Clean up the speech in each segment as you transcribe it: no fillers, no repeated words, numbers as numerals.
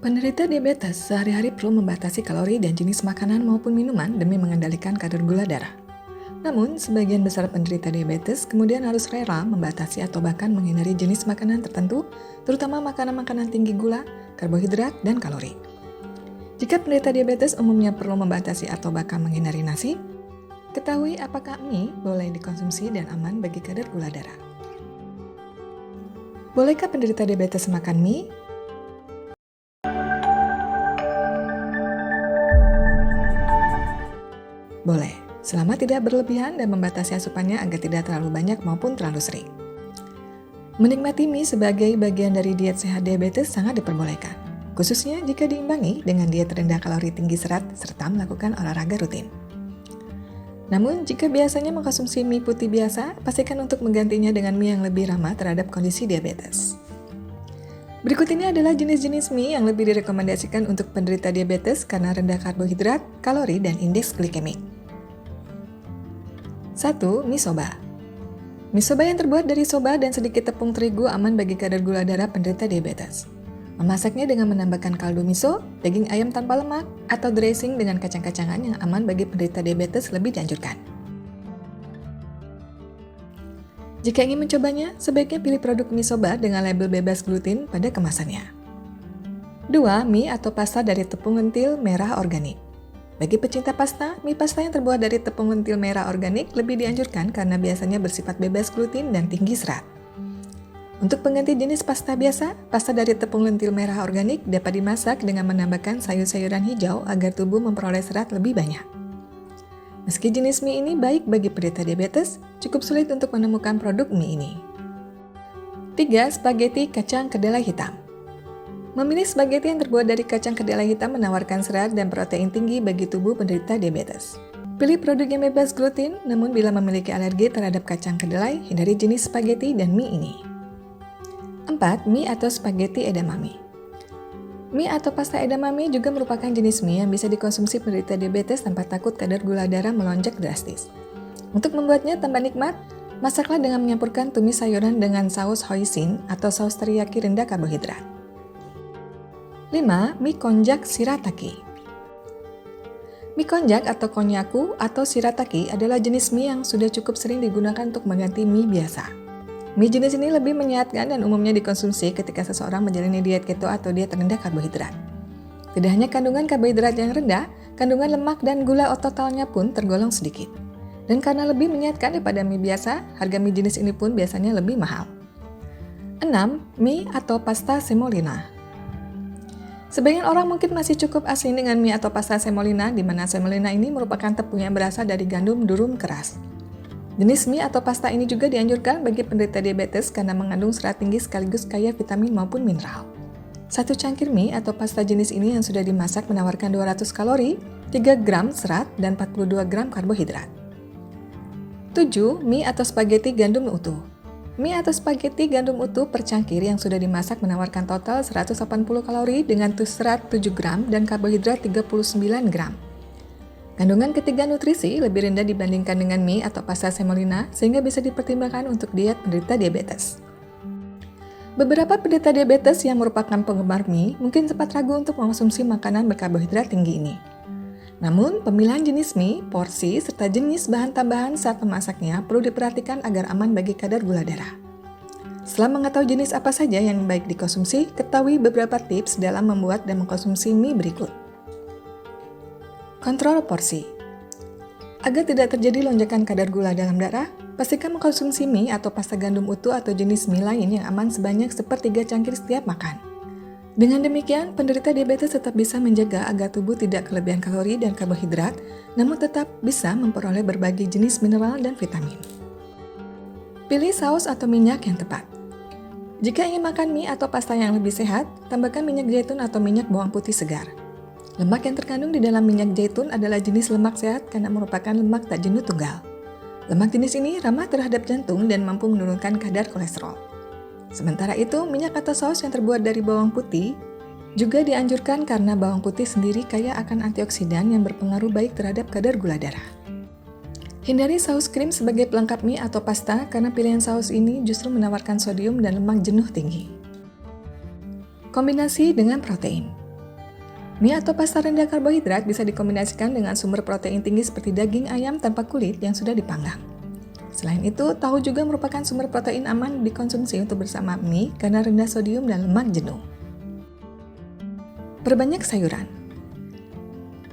Penderita diabetes sehari-hari perlu membatasi kalori dan jenis makanan maupun minuman demi mengendalikan kadar gula darah. Namun, sebagian besar penderita diabetes kemudian harus rela membatasi atau bahkan menghindari jenis makanan tertentu, terutama makanan-makanan tinggi gula, karbohidrat, dan kalori. Jika penderita diabetes umumnya perlu membatasi atau bahkan menghindari nasi, ketahui apakah mie boleh dikonsumsi dan aman bagi kadar gula darah. Bolehkah penderita diabetes makan mie? Boleh, selama tidak berlebihan dan membatasi asupannya agar tidak terlalu banyak maupun terlalu sering. Menikmati mie sebagai bagian dari diet sehat diabetes sangat diperbolehkan, khususnya jika diimbangi dengan diet rendah kalori tinggi serat serta melakukan olahraga rutin. Namun, jika biasanya mengkonsumsi mie putih biasa, pastikan untuk menggantinya dengan mie yang lebih ramah terhadap kondisi diabetes. Berikut ini adalah jenis-jenis mie yang lebih direkomendasikan untuk penderita diabetes karena rendah karbohidrat, kalori, dan indeks glikemik. 1. Mie soba. Mie soba yang terbuat dari soba dan sedikit tepung terigu aman bagi kadar gula darah penderita diabetes. Memasaknya dengan menambahkan kaldu miso, daging ayam tanpa lemak, atau dressing dengan kacang-kacangan yang aman bagi penderita diabetes lebih dianjurkan. Jika ingin mencobanya, sebaiknya pilih produk mie soba dengan label bebas gluten pada kemasannya. 2. Mie atau pasta dari tepung lentil merah organik. Bagi pecinta pasta, mie pasta yang terbuat dari tepung lentil merah organik lebih dianjurkan karena biasanya bersifat bebas gluten dan tinggi serat. Untuk pengganti jenis pasta biasa, pasta dari tepung lentil merah organik dapat dimasak dengan menambahkan sayur-sayuran hijau agar tubuh memperoleh serat lebih banyak. Meski jenis mie ini baik bagi penderita diabetes, cukup sulit untuk menemukan produk mie ini. 3. Spaghetti kacang kedelai hitam. Memilih spaghetti yang terbuat dari kacang kedelai hitam menawarkan serat dan protein tinggi bagi tubuh penderita diabetes. Pilih produk yang bebas gluten, namun bila memiliki alergi terhadap kacang kedelai, hindari jenis spaghetti dan mie ini. 4. Mie atau spaghetti edamame. Mie atau pasta edamame juga merupakan jenis mie yang bisa dikonsumsi penderita diabetes tanpa takut kadar gula darah melonjak drastis. Untuk membuatnya tambah nikmat, masaklah dengan menyampurkan tumis sayuran dengan saus hoisin atau saus teriyaki rendah karbohidrat. 5. Mie konjac shirataki. Mie konjac atau konnyaku atau shirataki adalah jenis mie yang sudah cukup sering digunakan untuk mengganti mie biasa. Mie jenis ini lebih menyehatkan dan umumnya dikonsumsi ketika seseorang menjalani diet keto atau diet rendah karbohidrat. Tidak hanya kandungan karbohidrat yang rendah, kandungan lemak dan gula totalnya pun tergolong sedikit. Dan karena lebih menyehatkan daripada mie biasa, harga mie jenis ini pun biasanya lebih mahal. 6. Mie atau pasta semolina. Sebagian orang mungkin masih cukup asing dengan mie atau pasta semolina, di mana semolina ini merupakan tepung yang berasal dari gandum durum keras. Jenis mie atau pasta ini juga dianjurkan bagi penderita diabetes karena mengandung serat tinggi sekaligus kaya vitamin maupun mineral. Satu cangkir mie atau pasta jenis ini yang sudah dimasak menawarkan 200 kalori, 3 gram serat, dan 42 gram karbohidrat. 7. Mie atau spaghetti gandum utuh. Mie atau spaghetti gandum utuh per cangkir yang sudah dimasak menawarkan total 180 kalori dengan serat 7 gram dan karbohidrat 39 gram. Kandungan ketiga nutrisi lebih rendah dibandingkan dengan mie atau pasta semolina sehingga bisa dipertimbangkan untuk diet penderita diabetes. Beberapa penderita diabetes yang merupakan penggemar mie mungkin sempat ragu untuk mengonsumsi makanan berkarbohidrat tinggi ini. Namun, pemilihan jenis mie, porsi, serta jenis bahan tambahan saat memasaknya perlu diperhatikan agar aman bagi kadar gula darah. Setelah mengetahui jenis apa saja yang baik dikonsumsi, ketahui beberapa tips dalam membuat dan mengkonsumsi mie berikut. Kontrol porsi. Agar tidak terjadi lonjakan kadar gula dalam darah, pastikan mengkonsumsi mie atau pasta gandum utuh atau jenis mie lain yang aman sebanyak 1/3 cangkir setiap makan. Dengan demikian, penderita diabetes tetap bisa menjaga agar tubuh tidak kelebihan kalori dan karbohidrat, namun tetap bisa memperoleh berbagai jenis mineral dan vitamin. Pilih saus atau minyak yang tepat. Jika ingin makan mie atau pasta yang lebih sehat, tambahkan minyak zaitun atau minyak bawang putih segar. Lemak yang terkandung di dalam minyak zaitun adalah jenis lemak sehat karena merupakan lemak tak jenuh tunggal. Lemak jenis ini ramah terhadap jantung dan mampu menurunkan kadar kolesterol. Sementara itu, minyak atau saus yang terbuat dari bawang putih juga dianjurkan karena bawang putih sendiri kaya akan antioksidan yang berpengaruh baik terhadap kadar gula darah. Hindari saus krim sebagai pelengkap mie atau pasta karena pilihan saus ini justru menawarkan sodium dan lemak jenuh tinggi. Kombinasi dengan protein. Mie atau pasta rendah karbohidrat bisa dikombinasikan dengan sumber protein tinggi seperti daging ayam tanpa kulit yang sudah dipanggang. Selain itu, tahu juga merupakan sumber protein aman dikonsumsi untuk bersama mie karena rendah sodium dan lemak jenuh. Perbanyak sayuran.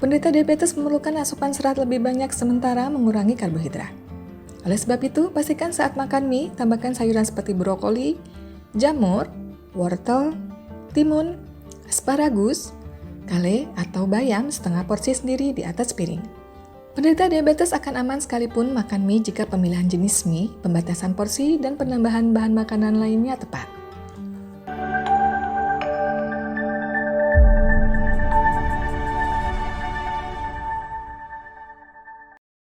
Penderita diabetes memerlukan asupan serat lebih banyak sementara mengurangi karbohidrat. Oleh sebab itu, pastikan saat makan mie, tambahkan sayuran seperti brokoli, jamur, wortel, timun, asparagus, kale, atau bayam setengah porsi sendiri di atas piring. Penderita diabetes akan aman sekalipun makan mie jika pemilihan jenis mie, pembatasan porsi, dan penambahan bahan makanan lainnya tepat.